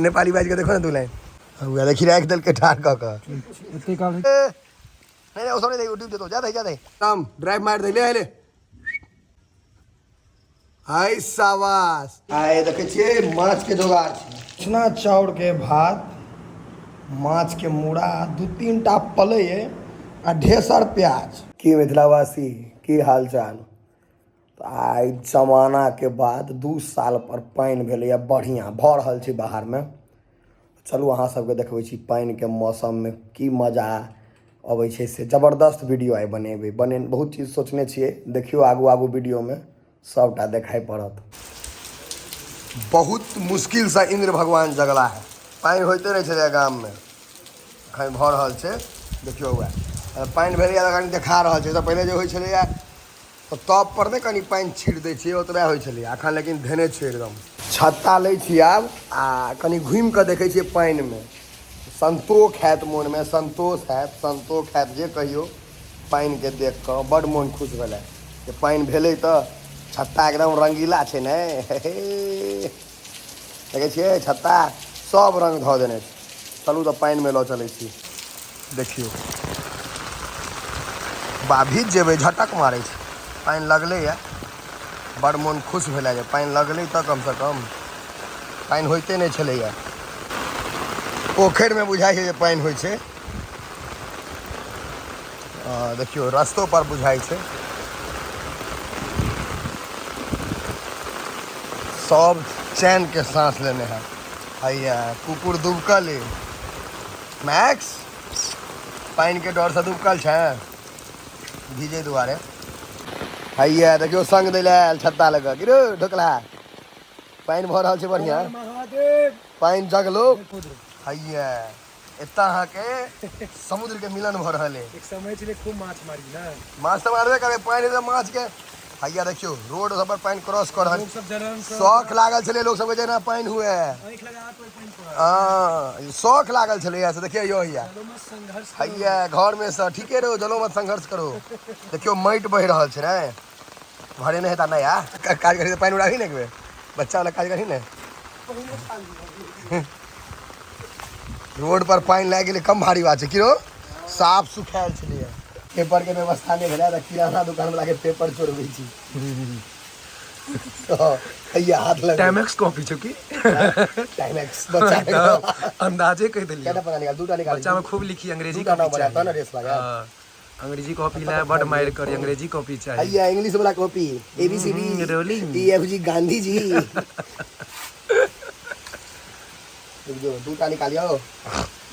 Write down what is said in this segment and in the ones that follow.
नेपाली बाज के देखो ना तू लाइन हुआ देखी रहा एक दल के ठार का नहीं वो सामने यूट्यूब दे तो जा दे काम ड्राइव मार दे ले हाय सावास आए देखे छिए माछ के जोगाड़ इतना चाउर के भात माछ के मूड़ा 2-3 टा पलय आ ढेसर प्याज की मिथिलावासी की हालचाल आई जमाना के बाद 2 साल पर पानि भेलैया बढ़िया भऽ रहल छै बाहर में चलू अहाँ सबके देखबै छी पानि के मौसम में की मजा अबै छै से जबरदस्त वीडियो आइ बनेबै बहुत चीज सोचने छियै देखियो आगू आगू वीडियो में सबटा देखाई पड़त बहुत मुश्किल से इंद्र भगवान जगला है पानि होइते रहै छलै गाम में एखन भऽ रहल छै देखियो हुआ पानि भेलैया तऽ कनि देखा रहल छै तऽ पहिले जे होइ छलैया तो तब पर नहीं कनी पानी छीट दै छियै ओतबे होइ छलै एखन लेकिन धेने छै एकदम छत्ता लै छी आब आ कनी घुमि कऽ देखै छियै पानि में संतोष हैत मोन में संतोष हैत जे कहियो पानि के देख कऽ बड्ड मोन खुश भेलै जे पानि भेलै तऽ छत्ता एकदम रंगीला छै ने देखै छियै छत्ता सब रंग धऽ देने छै चलू तऽ पानि में लऽ चलै छी देखियौ भीज जेबै झटक मारै छै पानि लगलै है बड़ मोन खुश भेलै जे पानि लगलै तऽ कम से कम पानि होइते नहि छलैया पोखरि में बुझाइ छै जे पानि होइ छै देखियो रस्तो पर बुझाइ छै सब चैन के सांस लेने हैं हैया कुकुर दुबकल मैक्स पानि के डर से दुबकल छै भीजे दुआरे हैया देखियो संग दै लए छत्ता लगा गिरो ढोकला पानि भऽ रहल छै बढ़िया पानि जगलो हैया एतऽ अहाँके समुद्र के मिलन भऽ रहल है एक समय छलै खूब माछ मारी ना माछ तऽ मारबे करबै पानि तऽ माछ के हैया देखियो रोड सब पर पानि क्रॉस कर रहल शौक लागल छलै लोग सबके जेना पानि हुए शौक लागल छलै से देखियो यो हैया घर में से ठीके रहो जलो मत संघर्ष करो देखियो माटि बहि रहल छै ने घरे नहीं हेता नया काज करी पानि उड़ाही ने एक बच्चा वाला काज करी ने रोड पर पानि लागि गेलै कम भारी बात छै कि साफ सुखायल छलै पेपर के व्यवस्था नहीं भेलै तऽ किराना दुकान वाला के पेपर चोरबै छी हैया हाथ लग टाइमैक्स कॉपी छौ की टाइमैक्स बच्चा के अंदाजे कह देलियै केना पता निकाल दूटा निकाल बच्चा में खूब लिखी अंग्रेजी कॉपी बनाता ना रेस लगा अंग्रेजी कॉपी ला बड़ मार कर अंग्रेजी कॉपी चाहिए हैया इंग्लिश वाला copy ABCD rolling EFG Gandhi ji जो दूटा निकालियो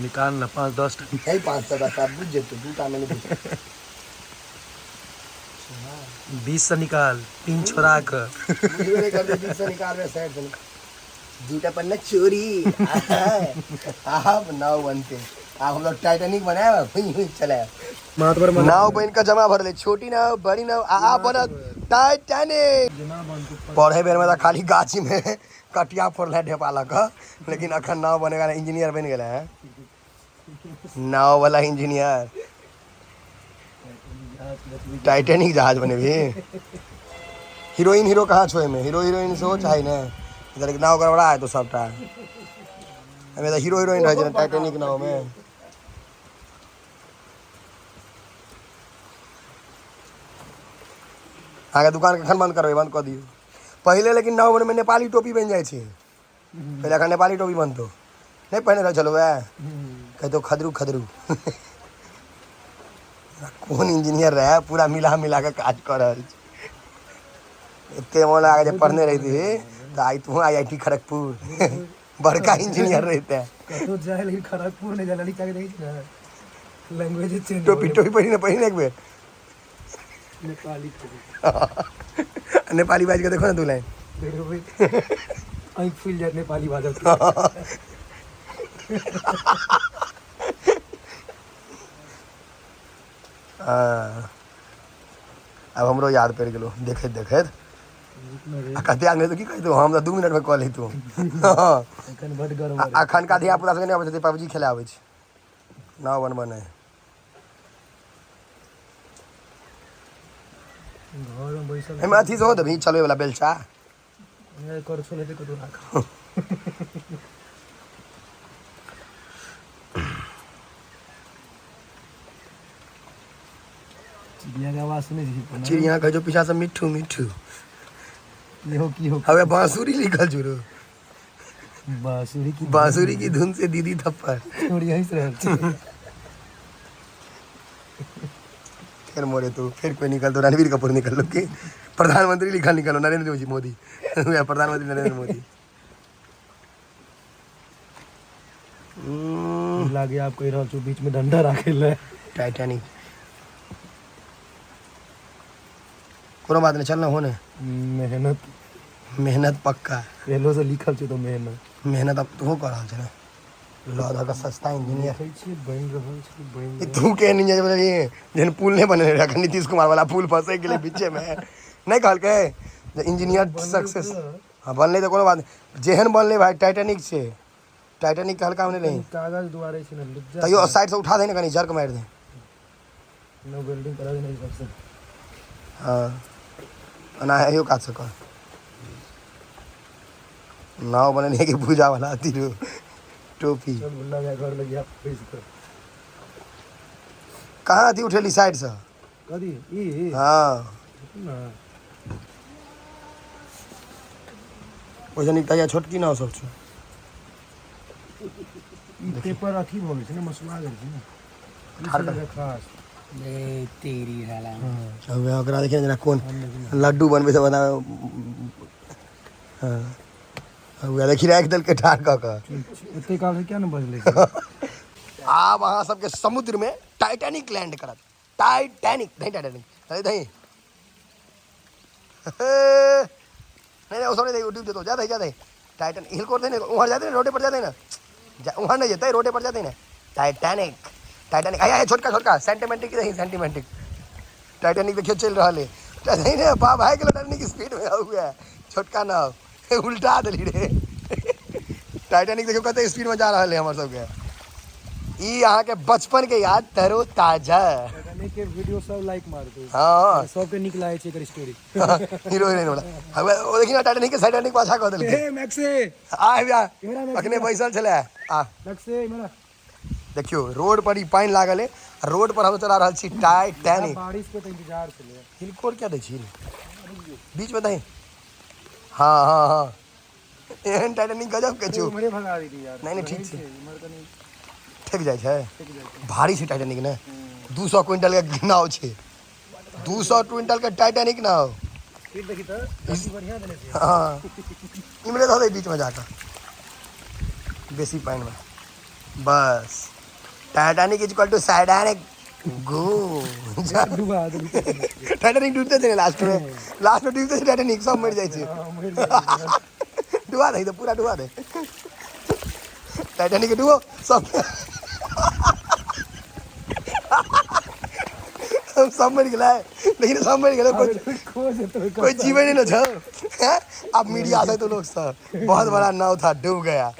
निकाल ना 5-10 है 5-10 बुझ जेतो दूटा में नहीं 20 से निकाल 3 छोड़ा कर बुझबे नहीं करते 20 से निकाल रे साइड से दूटा पन्ना चोरी आप नाव बनते आप हम लोग टाइटैनिक बनाया हुई चला नाव बन का जमा भर ले छोटी नाव बड़ी नाव आ बनत टाइटैनिक पढ़े बेर में खाली गाछी में कटिया फोड़ला ढेपा लग लेकिन अखन नाव बनेगा इंजीनियर बन गया है नाव वाला इंजीनियर टाइटैनिक जहाज बने भी हीरोइन हीरो कहाँ छो में हीरो हीरोइन से हो चाहे ना इधर नाव गड़बड़ा है तो सबटा हमें तो हीरो हीरोइन रह टाइटैनिक नाव में आगे दुकान के बंद करबे बंद कर दियो पहले लेकिन नाव में नेपाली टोपी बन जाए छे पहले अखन नेपाली टोपी बनतो नहीं पहने रह चलो कहतो खदरू खदरू कौन इंजीनियर रहे पूरा मिला के काज कर रहल एते मोन लगा जे पढ़ने रही थी तो आई तू IIT खड़गपुर बड़का इंजीनियर रहते तो जाए लेकिन खड़गपुर नहीं जाला लिखा के देखी ना लैंग्वेज चेंज टोपी पहिने एक बेर नेपाली बाज के देखो ना तू लाइन आई फुल जात नेपाली बाजत अब हमरो याद पड़ गेलो देखैत देखैत कते आगे तो की कहि तू हम 2 मिनट में कॉल ही तू एखन बड गरम अखन का धिया पुता संगे आबै छै PUBG खेले आबै छै नाव बनबने घर में बैसल एमे अथी हो दबी चलबे वाला बेलचा कर छोले ते कतो राख चिड़िया के आवाज सुने छी चिड़िया कहे जो पीछा से मिठू मिठू इहो की हो हवे बांसुरी लिखल जुरो बांसुरी की धुन से दीदी थप्पड़ छोड़ी हंस रहल छै फिर मोरे तू फिर कोई निकल तो रणवीर कपूर निकल लो कि प्रधानमंत्री लिखा निकलो नरेंद्र मोदी प्रधानमंत्री नरेंद्र मोदी लागे आप कह रहल छो बीच में डंडा राखे ले टाइटैनिक कोनो बात नहीं चलना होने मेहनत पक्का पहलो से लिखल छै तो मेहनत अब तू कर रहल छै ना लौधा का सस्ता इंजीनियर कहै छी बन रहल छै बन तू के इंजीनियर बोलिए जन पुल नहीं बने रहा नीतीश कुमार वाला पुल फंसे के लिए पीछे में नहीं कहल के इंजीनियर सक्सेस हाँ बनले तो कोनो बात जेहन बनले भाई टाइटैनिक से टाइटैनिक हल्का होने नहीं कागज दुआरे छै ना तैयो साइड से उठा दे ना कहीं जर्क मार दे नो वेल्डिंग करा दे नहीं सबसे हाँ ना है यो काट सको नाव बने नहीं कि पूजा वाला आती रो टोपी चल बुल्ला गया घर लगिया पैस कर कहाँ थी उठेली साइड से कदी ई हाँ ना वैसे निकता छोटकी ना सब छो पेपर अथी भ गेल छै ना मसुआ गेल छै ना खास ले तेरी साला अब ओकरा देखिए जना कौन लड्डू बनबे से बना हाँ अब देखी राख दल के ठार क एते काल से क्या न बजले आप वहाँ सबके समुद्र में टाइटैनिक लैंड करत टाइटैनिक नहीं टाइटैनिक अरे नहीं नहीं वो सोने यूट्यूब दे तो ज्यादा ज्यादा टाइटैनिक हिल कोर दे वहाँ जाते ना रोडे पर जाते ना वहाँ नहीं जाते रोडे पर जाते ना टाइटैनिक टाइटैनिक आया छोटका छोटका सेंटिमेंटिक नहीं सेंटिमेंटिक टाइटैनिक देखियो चल रहा है नहीं रे बाप भाई के टाइटैनिक स्पीड में हुआ है छोटका नाव उल्टा दिली रे टाइटैनिक देखियो कते स्पीड में जा रहा है हमारे सबके ई यहाँ के बचपन के याद तरो ताजा टाइटैनिक के वीडियो सब लाइक मार दो हाँ सब के निकला है एकर स्टोरी हीरो हीरोइन वाला हमें वो देखी ना टाइटैनिक के टाइटैनिक पाछा कह देलके ए मैक्से आ भैया अखने बैसल छले आ मैक्से मेरा देखियो रोड पर ही पानी लागल है रोड पर हम चला रहल छी टाइटैनिक बारिश के तो इंतजार छले हिलकोर क्या दै छी बीच में दही हाँ हाँ हाँ एहन टाइटैनिक गजब के छु मेरे भगा दी यार नहीं ठीक छै इमर कनी ठेक जाइ छै भारी छै टाइटैनिक ने 200 क्विंटल के नाव छै 200 क्विंटल के टाइटैनिक नाव फिर देखी त काफी बढ़िया देले छै हाँ इमरे धो दे बीच में जाकर बेसी पानी में बस टाइटैनिक इज इक्वल टू साइडानिक गो डुबा दे टाइटैनिक डूबते थे लास्ट में डूबते थे टाइटैनिक सब मर जाए डुबा दे तो पूरा डुबा दे टाइटैनिक डुबो सब सब मर गया लेकिन सब मर गया कोई जीवन नहीं ना था अब मीडिया से तो लोग सब बहुत बड़ा नाव था डूब गया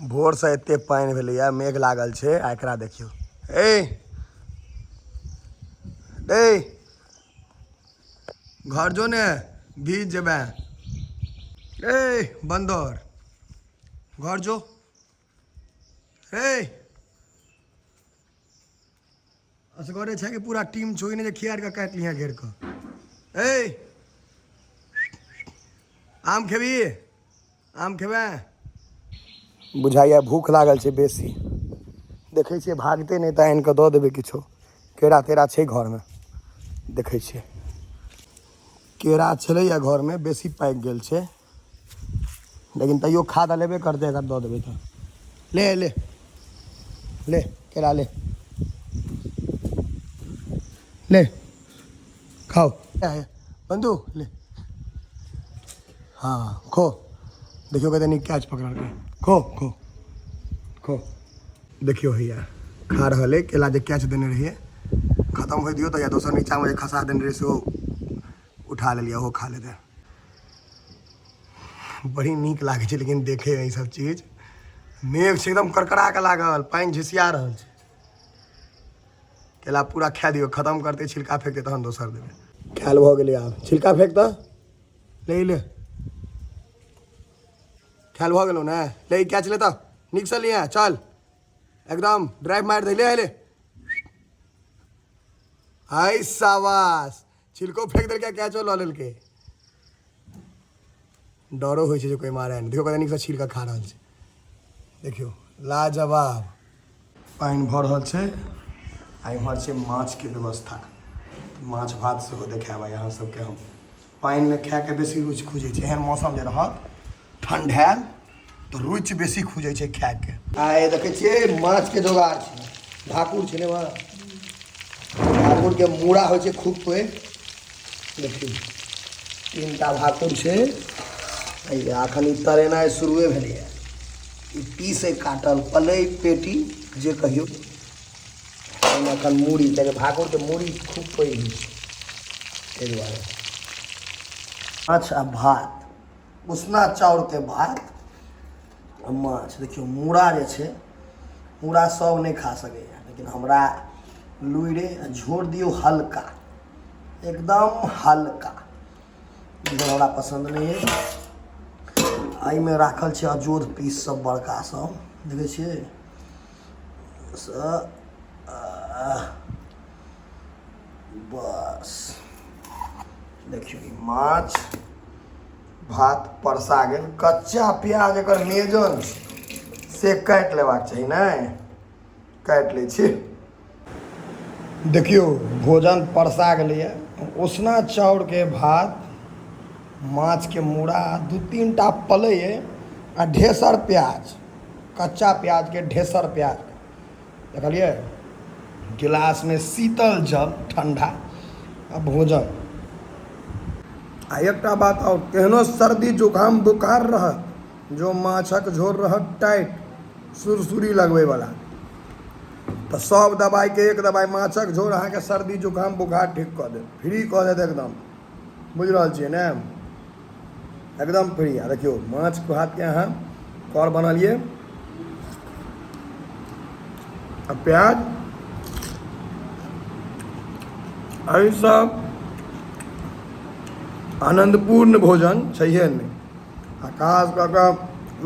भोर से एते पानी भेलैया मेघ लागल छै आ एकरा देखियो ए घर जो ने भीज जेबे ए बंदर घर जो असगरे छै कि पूरा टीम छोई ने जे खियार के काट लिया घेर के आम खेबी आम खेबे बुझाइया भूख लागल छै बेसी देखै छियै भागते नहीं तऽ आनि कऽ दऽ देबै किछो केरा तेरा छै घरमे देखै छियै केरा छलैया घरमे बेसी पाकि गेल छै लेकिन तैयो खाद लेबे करतै अगर दऽ देबै तऽ ले ले ले केरा ले ले खाओ बंधु ले हाँ खो देखियो कहते नहीं कैच पकड़ के खो खो खो देखियो भैया खा रहा है केला जे कैच देने रहिए खत्म हो दियो तो या दोसर नीचा में खसा देने रही से उठा ले लिया वो खा लेते बड़ी नीक लागे छै लेकिन देखे ई सब चीज मेघ छै एकदम करकरा के लागल पानी झिसिया रहल छै केला पूरा खा दियो खत्म करते छिलका फेंकते तहन दोसर देबै खायल भऽ गेलै आब छिलका फेंक तऽ ले ले खायल भऽ गेलौ ने ले कैच ले तऽ नीक से लिया चल एकदम ड्राइव मार दे ले हाय साबास छिलको फेंक देलकै कैचो लऽ लेलकै डरो होइ छै जे कोई मारे नहीं देखो कते नीक से छील के खा रहल छै देखियो लाजवाब पानि भऽ रहल छै आ इम्हर छै माछ के व्यवस्था माछ भात सेहो देखाएब अहाँ सबके हम पानि में खाए के बेसी रुचि खुजै छै एहन मौसम जे रहत ठंडायल तो रुचि बेसी खुजै छै खाए के आइ देखै छियै माछ के जोगाड़ छै भाकुर छै ने वहाँ भाकुर के मूड़ा होइ छै खूब पे देखियौ 3टा भाकुर छै एखन ई तरेनाइ शुरुए भेलैए ई पीसे काटल पलै पेटी जे कहियो एहिमे एखन मूड़ी किएकि भाकुरके मूड़ी खूब पैघ होइ छै ताहि दुआरे माछ आ भात उसना चाउरके भात आ माछ देखियौ मूड़ा जे छै मूड़ा सब नहि खा सकैए लेकिन हमरा लुइरे झोर दियौ हल्का एकदम हल्का जो हमरा पसंद नहीं है एहिमे राखल छै अजोध पीस सब बड़का सब देखै छियै बस देखियौ ई माछ भात परसा गेल कच्चा प्याज एकर मेजन से काटि लेबाक चाही ने काटि लै छी देखियौ भोजन परसा गेलैए उसना चाउरके भात माछ के मूड़ा 2-3टा पलैए आ ढेसर प्याज कच्चा प्याज के ढेसर प्याज देखलिए गिलास में शीतल जल ठंडा आ भोजन आ एकटा बात और केहनो सर्दी जुकाम बुखार रहत जो माछक झोर रहत टाइट सुरसुरी लगबे वाला तो सब दवाई के एक दवाई माछक झोर अहाँके सर्दी जुकाम बुखार ठीक कऽ देत फ्री कऽ देत एकदम बुझि रहल छियै ने एकदम फ्री आ देखियो माछ भात के अहाँ कर बनलिए आ प्याज एहि सब आनंदपूर्ण भोजन छैहे नहीं आ खास कऽ कऽ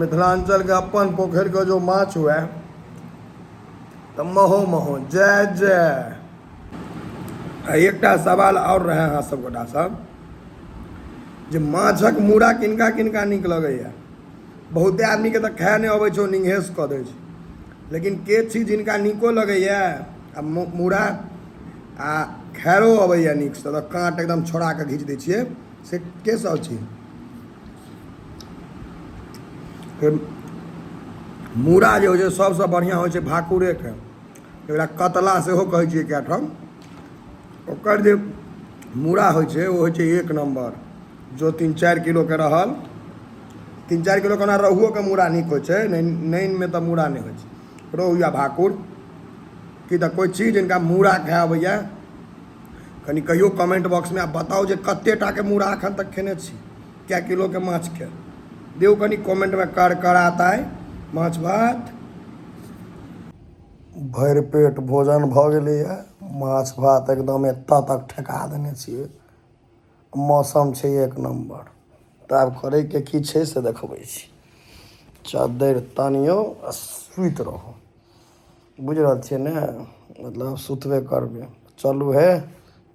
मिथिलांचल के अपन पोखरि के जो माछ हुए तो महो महो जय जय एकटा सवाल और रहे अहाँ सब गोटा सब जे माछक मूड़ा किनका किनका नीक लगैए बहुते आदमीके तऽ खाए नहि अबै छै ओ निंघेस कऽ दै छै लेकिन के छी जिनका नीको लगैए आ मूड़ा आ खायरो अबैए नीकसँ तऽ काँट एकदम छोड़ा कऽ घीच दै छियै से के सब छी फेर मूड़ा जे होइ छै सबसँ बढ़िआँ होइ छै भाकुरेके एकरा कतला सेहो कहै छियै कए ठाम ओकर जे मूड़ा होइ छै ओ होइ छै 1 नम्बर जो 3-4 किलो के रहल 3-4 किलो के रोहुओ के मूड़ा नीक होइ छै नैन में तऽ मूड़ा नहीं होइ छै रोहु या भाकुर कि तऽ कोई चीज जिनका मूड़ा खाए अबैया कनि कहियो कमेंट बॉक्स में आप बताओ जे कते टा के मूड़ा एखन तक खेने छी क्या किलो के माछ के दियौ कनि कमेंट में कर आता है माछ भात भरि पेट भोजन भऽ गेलैए माछ भात एकदम एतऽ तक ठेका देने छियै मौसम छै 1 नंबर तऽ आब करैके की छै से देखबै छी चद्दरि तानियो आ सुति रहू बुझि रहल छियै ने मतलब सुतबे करबै चलू हे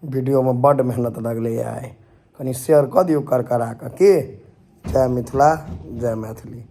वीडियोमे बड्ड मेहनत लगलैए आइ कनि शेयर कऽ दियौ करकरा कऽ की जय मिथिला जय मैथिली।